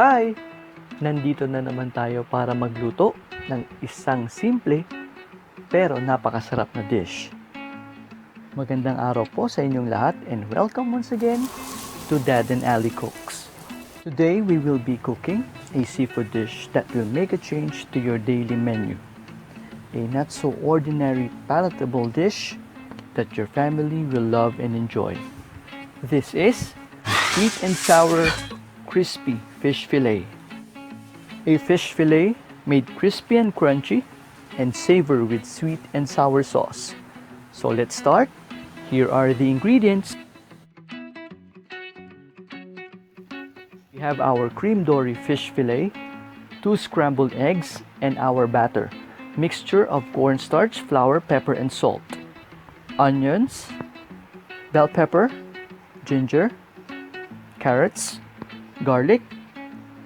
Hi! Nandito na naman tayo para magluto ng isang simple pero napakasarap na dish. Magandang araw po sa inyong lahat and welcome once again to Dad&ally Cooks. Today we will be cooking a seafood dish that will make a change to your daily menu. A not so ordinary palatable dish that your family will love and enjoy. This is sweet and sour crispy fish fillet. A fish fillet made crispy and crunchy and savored with sweet and sour sauce. So let's start. Here are the ingredients. We have our Cream Dory fish fillet, 2 scrambled eggs, and our batter. Mixture of cornstarch, flour, pepper, and salt. Onions, bell pepper, ginger, carrots, garlic,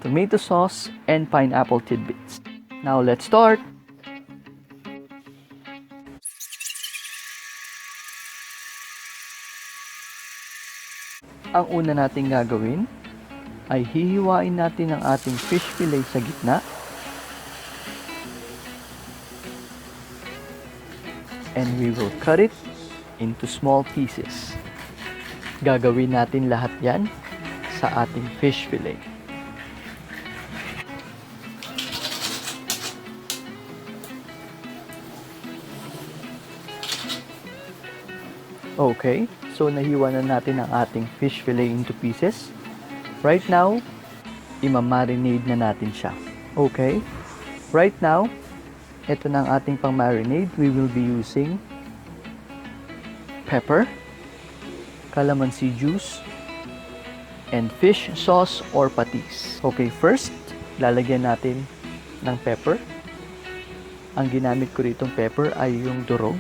tomato sauce, and pineapple tidbits. Now let's start! Ang una nating gagawin ay hihiwain natin ang ating fish fillet sa gitna and we will cut it into small pieces. Gagawin natin lahat yan sa ating fish fillet. Okay, so nahiwa na natin ang ating fish fillet into pieces. Right now, imamarinade na natin siya. Okay, right now, ito na ang ating pang-marinade. We will be using pepper, calamansi juice, and fish sauce or patis. Okay, first, lalagyan natin ng pepper. Ang ginamit ko ritong pepper ay yung durog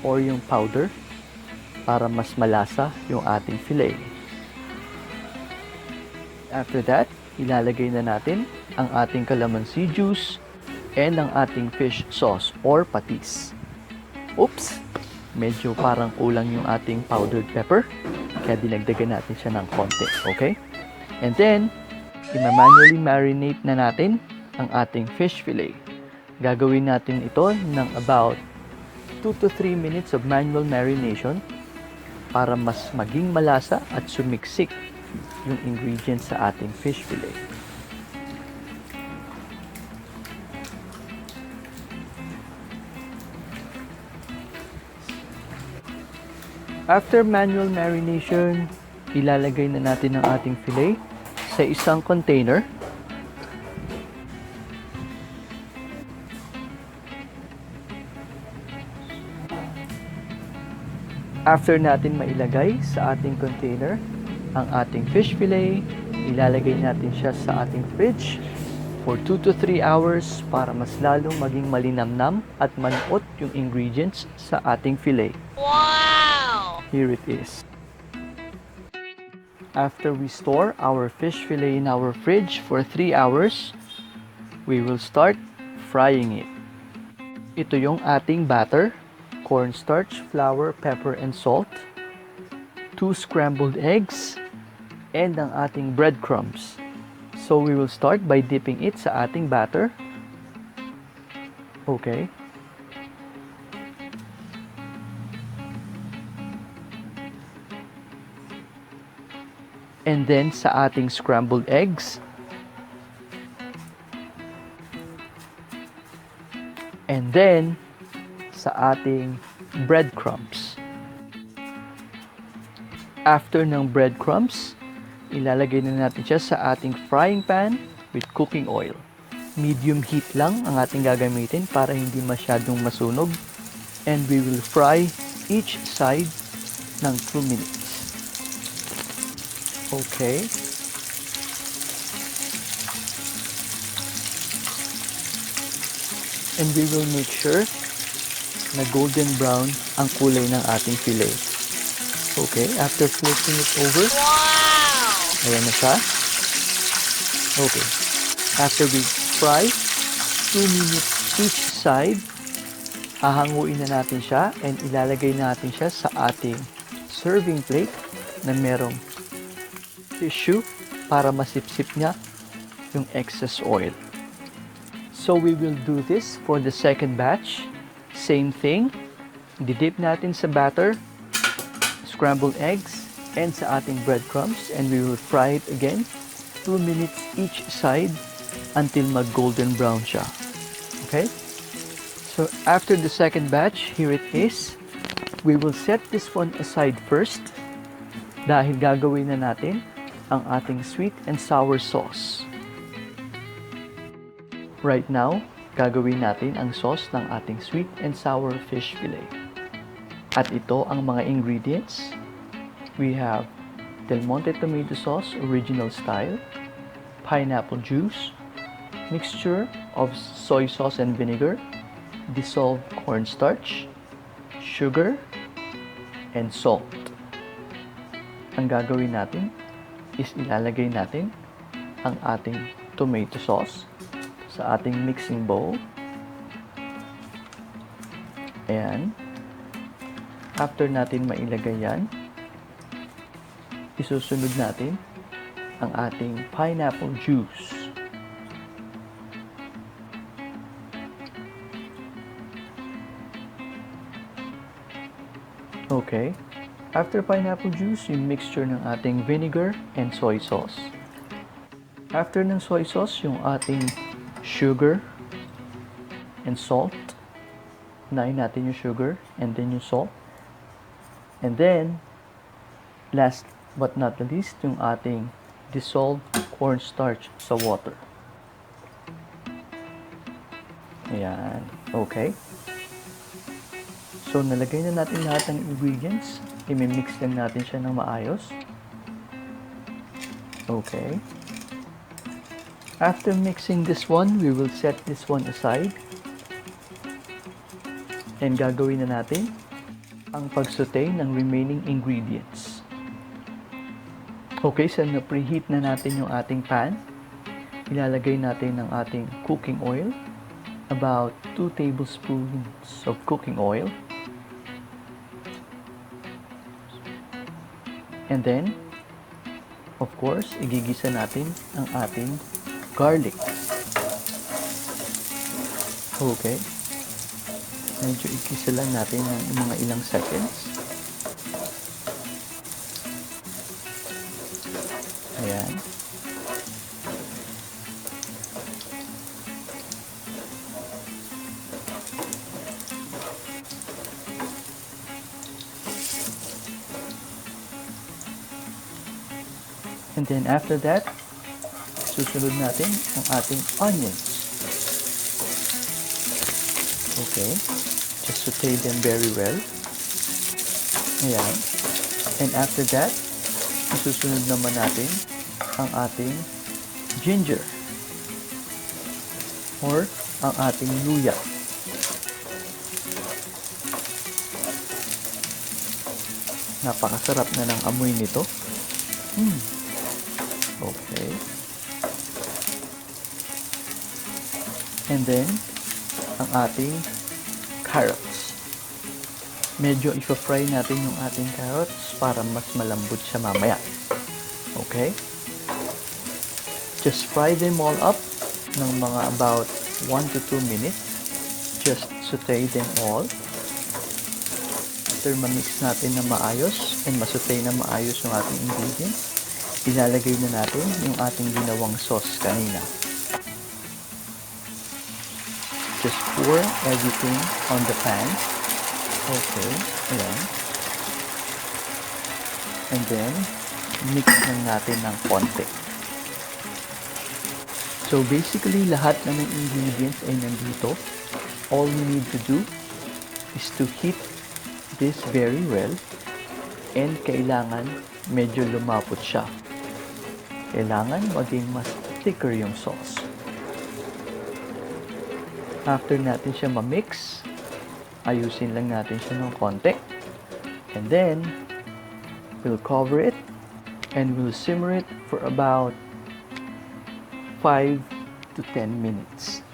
or yung powder para mas malasa yung ating fillet. After that, ilalagay na natin ang ating calamansi juice and ang ating fish sauce or patis. Oops! Medyo parang kulang yung ating powdered pepper. Kaya dinagdagan natin siya ng konti, okay? And then, manually marinate na natin ang ating fish fillet. Gagawin natin ito ng about 2 to 3 minutes of manual marination para mas maging malasa at sumiksik yung ingredients sa ating fish fillet. After manual marination, ilalagay na natin ang ating fillet sa isang container. After natin mailagay sa ating container ang ating fish fillet, ilalagay natin siya sa ating fridge for 2 to 3 hours para mas lalong maging malinamnam at manuot yung ingredients sa ating fillet. Wow! Here it is. After we store our fish fillet in our fridge for 3 hours, we will start frying it. Ito yung ating batter, cornstarch, flour, pepper, and salt, 2 scrambled eggs, and ang ating breadcrumbs. So we will start by dipping it sa ating batter. Okay. And then sa ating scrambled eggs. And then sa ating breadcrumbs. After ng breadcrumbs, ilalagay na natin siya sa ating frying pan with cooking oil. Medium heat lang ang ating gagamitin para hindi masyadong masunog. And we will fry each side ng 2 minutes. Okay. And we will make sure na golden brown ang kulay ng ating fillet. Okay, after flipping it over, wow! Ayan na siya. Okay, after we fry 2 minutes each side, hahanguin na natin siya and ilalagay natin siya sa ating serving plate na merong tissue para masipsip niya yung excess oil. So we will do this for the second batch. Same thing. Didip natin sa batter, scrambled eggs, and sa ating breadcrumbs, and we will fry it again 2 minutes each side until mag-golden brown siya. Okay? So after the second batch, here it is. We will set this one aside first dahil gagawin na natin ang ating sweet and sour sauce. Right now, gagawin natin ang sauce ng ating sweet and sour fish fillet. At ito ang mga ingredients. We have Del Monte tomato sauce, original style, pineapple juice, mixture of soy sauce and vinegar, dissolved cornstarch, sugar, and salt. Ang gagawin natin is ilalagay natin ang ating tomato sauce sa ating mixing bowl. Ayan. After natin mailagay yan, isusunod natin ang ating pineapple juice. Okay. After pineapple juice, yung mixture ng ating vinegar and soy sauce. After ng soy sauce, yung ating sugar and salt. Unahin natin yung sugar and then yung salt. And then, last but not the least, yung ating dissolved cornstarch sa water. Ayan. Okay. So, nalagay na natin lahat ng ingredients. I-mix lang natin siya ng maayos. Okay. After mixing this one, we will set this one aside. And gagawin na natin ang pag-saute ng remaining ingredients. Okay, so na-preheat na natin yung ating pan. Ilalagay natin ang ating cooking oil. About 2 tablespoons of cooking oil. And then, of course, igigisa natin ang ating garlic. Okay. Medyo igisa lang natin ng mga ilang seconds. Ayan. And then after that, susunod natin ang ating onions. Okay. Just saute them very well. Ayan. And after that, susunod naman natin ang ating ginger or ang ating luya. Napakasarap na ng amoy nito. Okay. And then, ang ating carrots. Medyo ipa-fry natin yung ating carrots para mas malambot siya mamaya. Okay? Just fry them all up ng mga about 1 to 2 minutes. Just saute them all. After ma-mix natin na maayos and masaute na maayos yung ating ingredients, ilalagay na natin yung ating ginawang sauce kanina. Just pour everything on the pan. Okay, ayan. And then, mix lang natin ng konti. So basically, lahat na ng ingredients ay nandito. All we need to do is to heat this very well and kailangan medyo lumapot siya. Kailangan maging mas thicker yung sauce. After natin siya ma-mix, ayusin lang natin siya ng konti. And then, we'll cover it and we'll simmer it for about 5 to 10 minutes.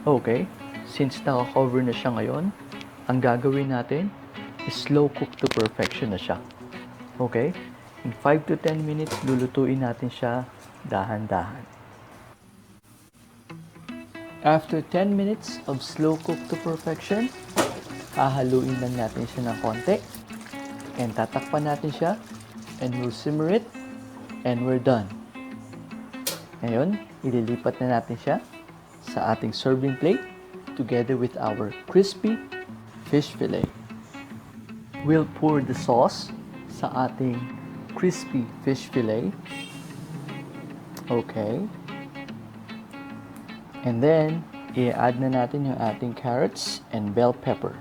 Okay, since naka-cover na siya ngayon, ang gagawin natin is slow cook to perfection na siya. Okay? In 5 to 10 minutes, lulutuin natin siya dahan-dahan. After 10 minutes of slow cook to perfection, hahaluin lang natin siya ng konti. And tatakpan natin siya. And we'll simmer it. And we're done. Ngayon, ililipat na natin siya sa ating serving plate together with our crispy fish fillet. We'll pour the sauce sa ating crispy fish fillet. Okay. And then, i-add na natin yung ating carrots and bell pepper.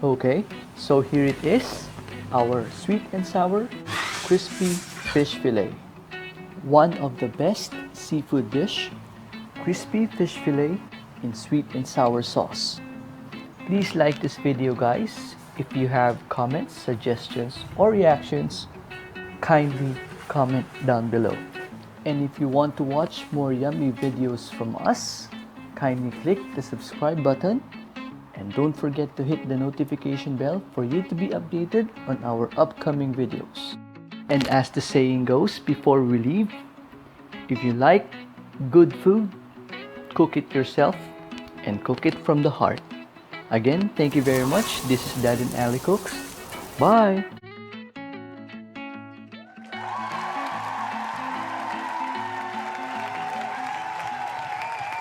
Okay, so here it is, our sweet and sour crispy fish fillet. One of the best seafood dish, crispy fish fillet in sweet and sour sauce. Please like this video, guys. If you have comments, suggestions, or reactions, kindly comment down below. And if you want to watch more yummy videos from us, kindly click the subscribe button and don't forget to hit the notification bell for you to be updated on our upcoming videos. And as the saying goes before we leave, if you like good food, cook it yourself and cook it from the heart. Again, thank you very much. This is Dad&ally Cooks. Bye!